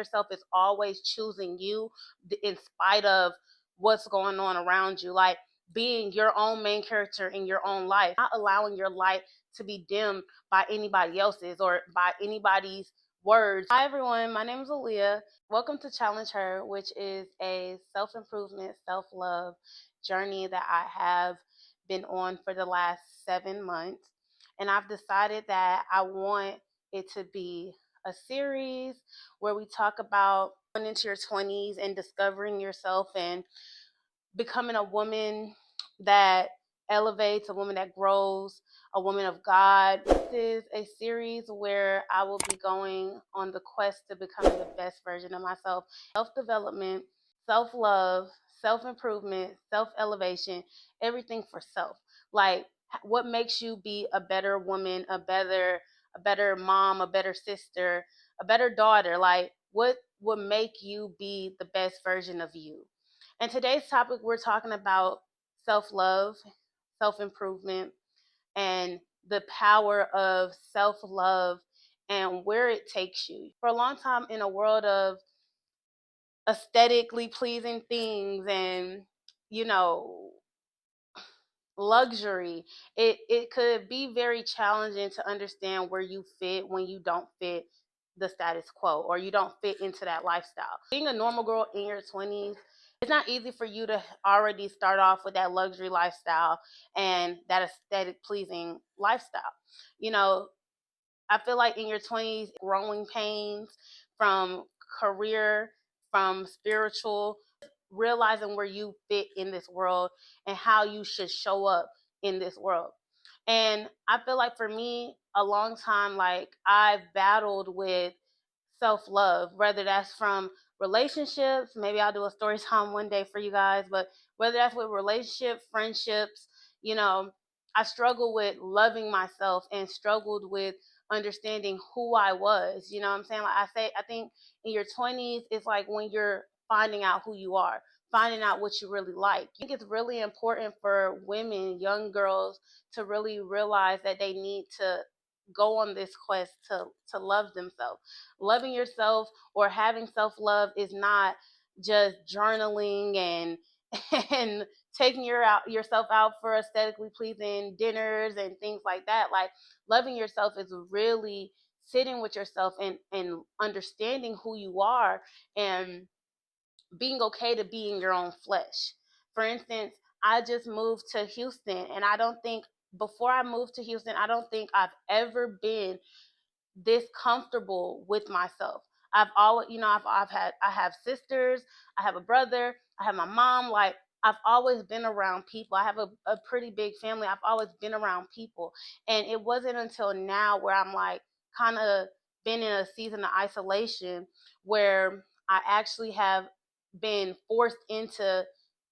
yourself is always choosing you in spite of what's going on around you. Like being your own main character in your own life, not allowing your light to be dimmed by anybody else's or by anybody's words. Hi everyone, my name is Aaliyah. Welcome to Challenge Her, which is a self-improvement, self-love journey that I have been on for the last 7 months. And I've decided that I want it to be a series where we talk about going into your 20s and discovering yourself and becoming a woman that elevates, a woman that grows, a woman of God. This is a series where I will be going on the quest to becoming the best version of myself. Self-development, self-love, self-improvement, self-elevation, everything for self. Like what makes you be a better woman, a better mom, a better sister, a better daughter? Like what would make you be the best version of you? And today's topic, we're talking about self-love, self-improvement, and the power of self-love and where it takes you. For a long time in a world of aesthetically pleasing things and, you know, luxury, it could be very challenging to understand where you fit when you don't fit the status quo or you don't fit into that lifestyle. Being a normal girl in your 20s, it's not easy for you to already start off with that luxury lifestyle and that aesthetic pleasing lifestyle. You know, I feel like in your 20s, growing pains from career, from spiritual, realizing where you fit in this world and how you should show up in this world. And I feel like for me, a long time, like I've battled with self-love, whether that's from relationships, maybe I'll do a story time one day for you guys, but whether that's with relationships, friendships, you know, I struggled with loving myself and struggled with understanding who I was. You know what I'm saying? Like I think in your 20s, it's like when you're finding out who you are, finding out what you really like. I think it's really important for women, young girls, to really realize that they need to go on this quest to love themselves. Loving yourself or having self-love is not just journaling and and taking yourself out for aesthetically pleasing dinners and things like that. Like loving yourself is really sitting with yourself and understanding who you are and being okay to be in your own flesh. For instance, I just moved to Houston and I don't think before I moved to Houston, I don't think I've ever been this comfortable with myself. I've always, you know, I have sisters, I have a brother, I have my mom. Like I've always been around people. I have a pretty big family. I've always been around people. And it wasn't until now where I'm like kind of been in a season of isolation where I actually have been forced into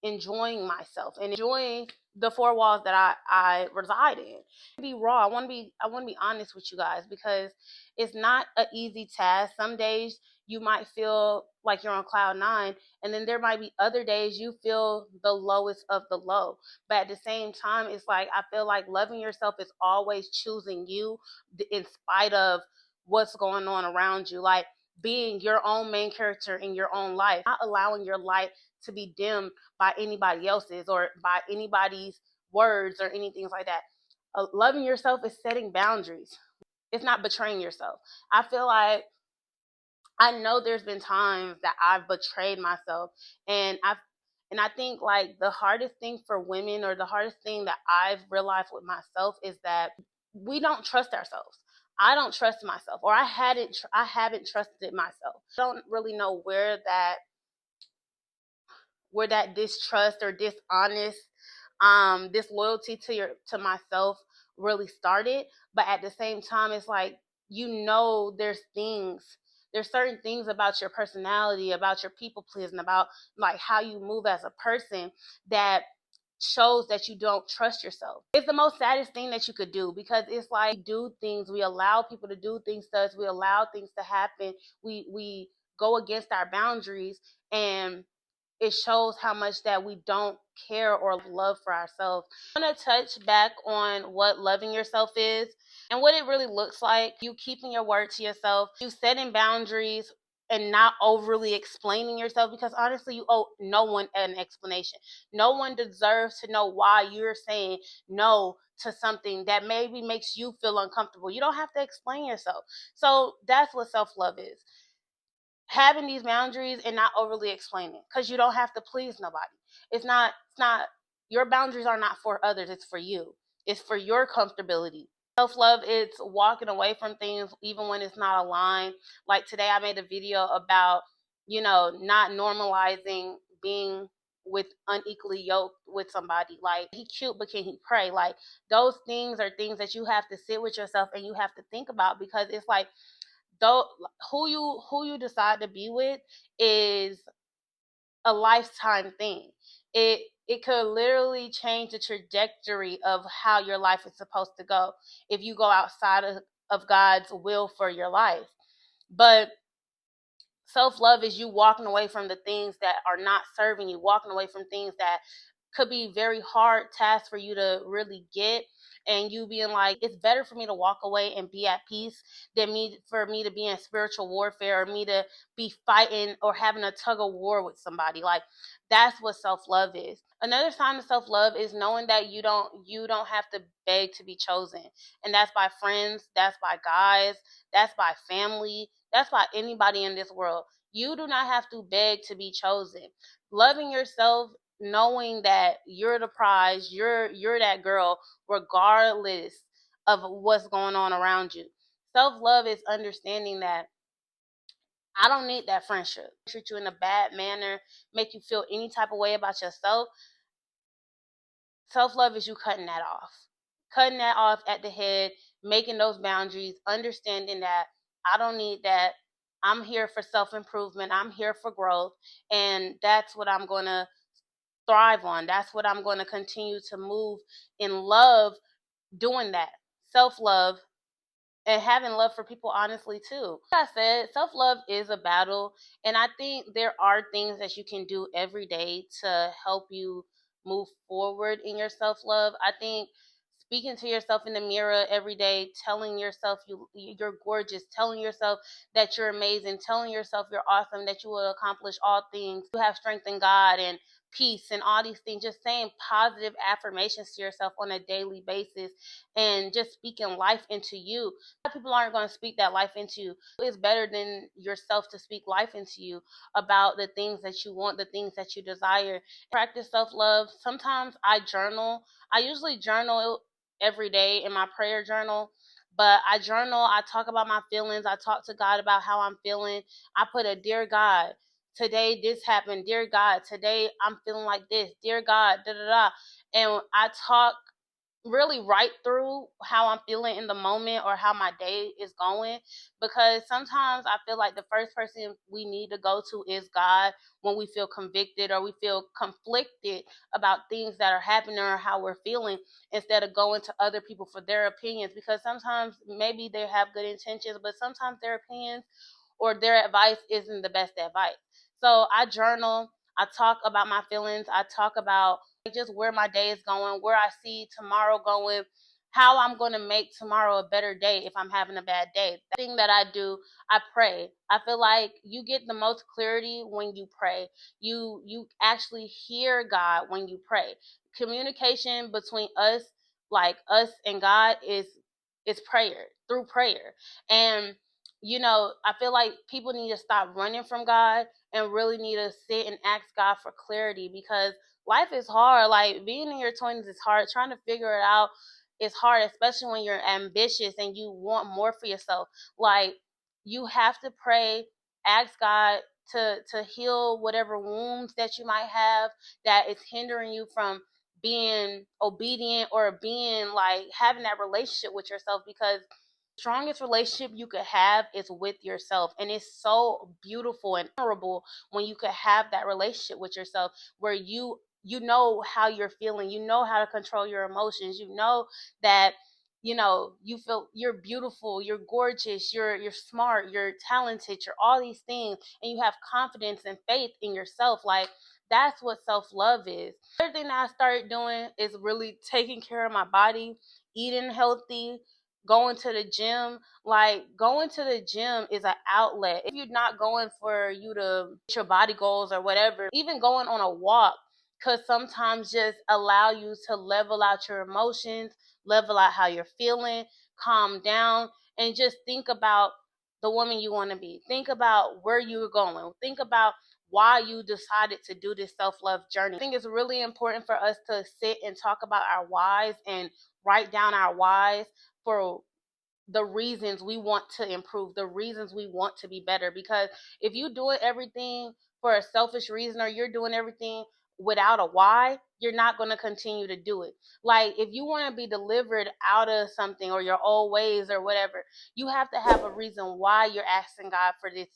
enjoying myself and enjoying the four walls that I reside in. Be raw. I want to be honest with you guys because it's not an easy task. Some days you might feel like you're on cloud nine, and then there might be other days you feel the lowest of the low. But at the same time, it's like I feel like loving yourself is always choosing you in spite of what's going on around you. Like being your own main character in your own life, not allowing your light to be dimmed by anybody else's or by anybody's words or anything like that. Loving yourself is setting boundaries. It's not betraying yourself. I feel like I know there's been times that I've betrayed myself, and I think like the hardest thing for women or the hardest thing that I've realized with myself is that we don't trust ourselves. I don't trust myself, or I haven't trusted myself. I don't really know where that distrust or dishonest disloyalty to myself really started. But at the same time, it's like, you know, there's certain things about your personality, about your people pleasing, about like how you move as a person that shows that you don't trust yourself. It's the most saddest thing that you could do because it's like we do things, we allow people to do things to us, we allow things to happen, we go against our boundaries, and it shows how much that we don't care or love for ourselves. I want to touch back on what loving yourself is and what it really looks like. You keeping your word to yourself, you setting boundaries, and not overly explaining yourself, because honestly, you owe no one an explanation. No one deserves to know why you're saying no to something that maybe makes you feel uncomfortable. You don't have to explain yourself. So that's what self-love is. Having these boundaries and not overly explaining, because you don't have to please nobody. It's not your boundaries are not for others, it's for you. It's for your comfortability. Self-love is walking away from things even when it's not aligned. Like today I made a video about, not normalizing being with unequally yoked with somebody. Like, he cute, but can he pray? Like, those things are things that you have to sit with yourself and you have to think about, because it's like, though, who you decide to be with is a lifetime thing. It could literally change the trajectory of how your life is supposed to go if you go outside of God's will for your life. But self-love is you walking away from the things that are not serving you, walking away from things that could be very hard tasks for you to really get, and you being like, it's better for me to walk away and be at peace than for me to be in spiritual warfare, or me to be fighting or having a tug of war with somebody. Like, that's what self-love is. Another sign of self-love is knowing that you don't have to beg to be chosen. And that's by friends, that's by guys, that's by family, that's by anybody in this world. You do not have to beg to be chosen. Loving yourself, knowing that you're the prize, you're that girl, regardless of what's going on around you. Self-love is understanding that I don't need that friendship. Treat you in a bad manner, make you feel any type of way about yourself. Self-love is you cutting that off. Cutting that off at the head, making those boundaries, understanding that I don't need that. I'm here for self-improvement. I'm here for growth. And that's what I'm going to thrive on. That's what I'm going to continue to move in love, doing that. Self-love and having love for people honestly too. Like I said, self-love is a battle, and I think there are things that you can do every day to help you move forward in your self-love. I think speaking to yourself in the mirror every day, telling yourself you're gorgeous, telling yourself that you're amazing, telling yourself you're awesome, that you will accomplish all things, you have strength in God and peace and all these things, just saying positive affirmations to yourself on a daily basis and just speaking life into you. A lot of people aren't going to speak that life into you. It's better than yourself to speak life into you about the things that you want, the things that you desire. Practice self-love. Sometimes I journal. I usually journal every day in my prayer journal, but I journal, I talk about my feelings, I talk to God about how I'm feeling. I put a dear God, today this happened, dear God, today I'm feeling like this, dear God, da da da. And I talk, really write through how I'm feeling in the moment or how my day is going, because sometimes I feel like the first person we need to go to is God when we feel convicted or we feel conflicted about things that are happening or how we're feeling, instead of going to other people for their opinions, because sometimes maybe they have good intentions, but sometimes their opinions or their advice isn't the best advice. So I journal, I talk about my feelings, I talk about just where my day is going, where I see tomorrow going, how I'm going to make tomorrow a better day if I'm having a bad day. The thing that I do, I pray. I feel like you get the most clarity when you pray. You actually hear God when you pray. Communication between us, like us and God, is prayer, through prayer. And I feel like people need to stop running from God and really need to sit and ask God for clarity, because life is hard. Like, being in your 20s is hard. Trying to figure it out is hard, especially when you're ambitious and you want more for yourself. Like, you have to pray, ask God to heal whatever wounds that you might have that is hindering you from being obedient or being like having that relationship with yourself, because strongest relationship you could have is with yourself, and it's so beautiful and honorable when you could have that relationship with yourself where you know how you're feeling, you know how to control your emotions, you know that you feel you're beautiful, you're gorgeous, you're smart, you're talented, you're all these things, and you have confidence and faith in yourself. Like, that's what self-love is. Other thing that I started doing is really taking care of my body, eating healthy, going to the gym, like going to the gym is an outlet. If you're not going for you to reach your body goals or whatever, even going on a walk could sometimes just allow you to level out your emotions, level out how you're feeling, calm down, and just think about the woman you want to be. Think about where you're going. Think about why you decided to do this self-love journey. I think it's really important for us to sit and talk about our whys and write down our whys for the reasons we want to improve, the reasons we want to be better. Because if you're doing everything for a selfish reason, or you're doing everything without a why, you're not going to continue to do it. Like, if you want to be delivered out of something or your old ways or whatever, you have to have a reason why you're asking God for this.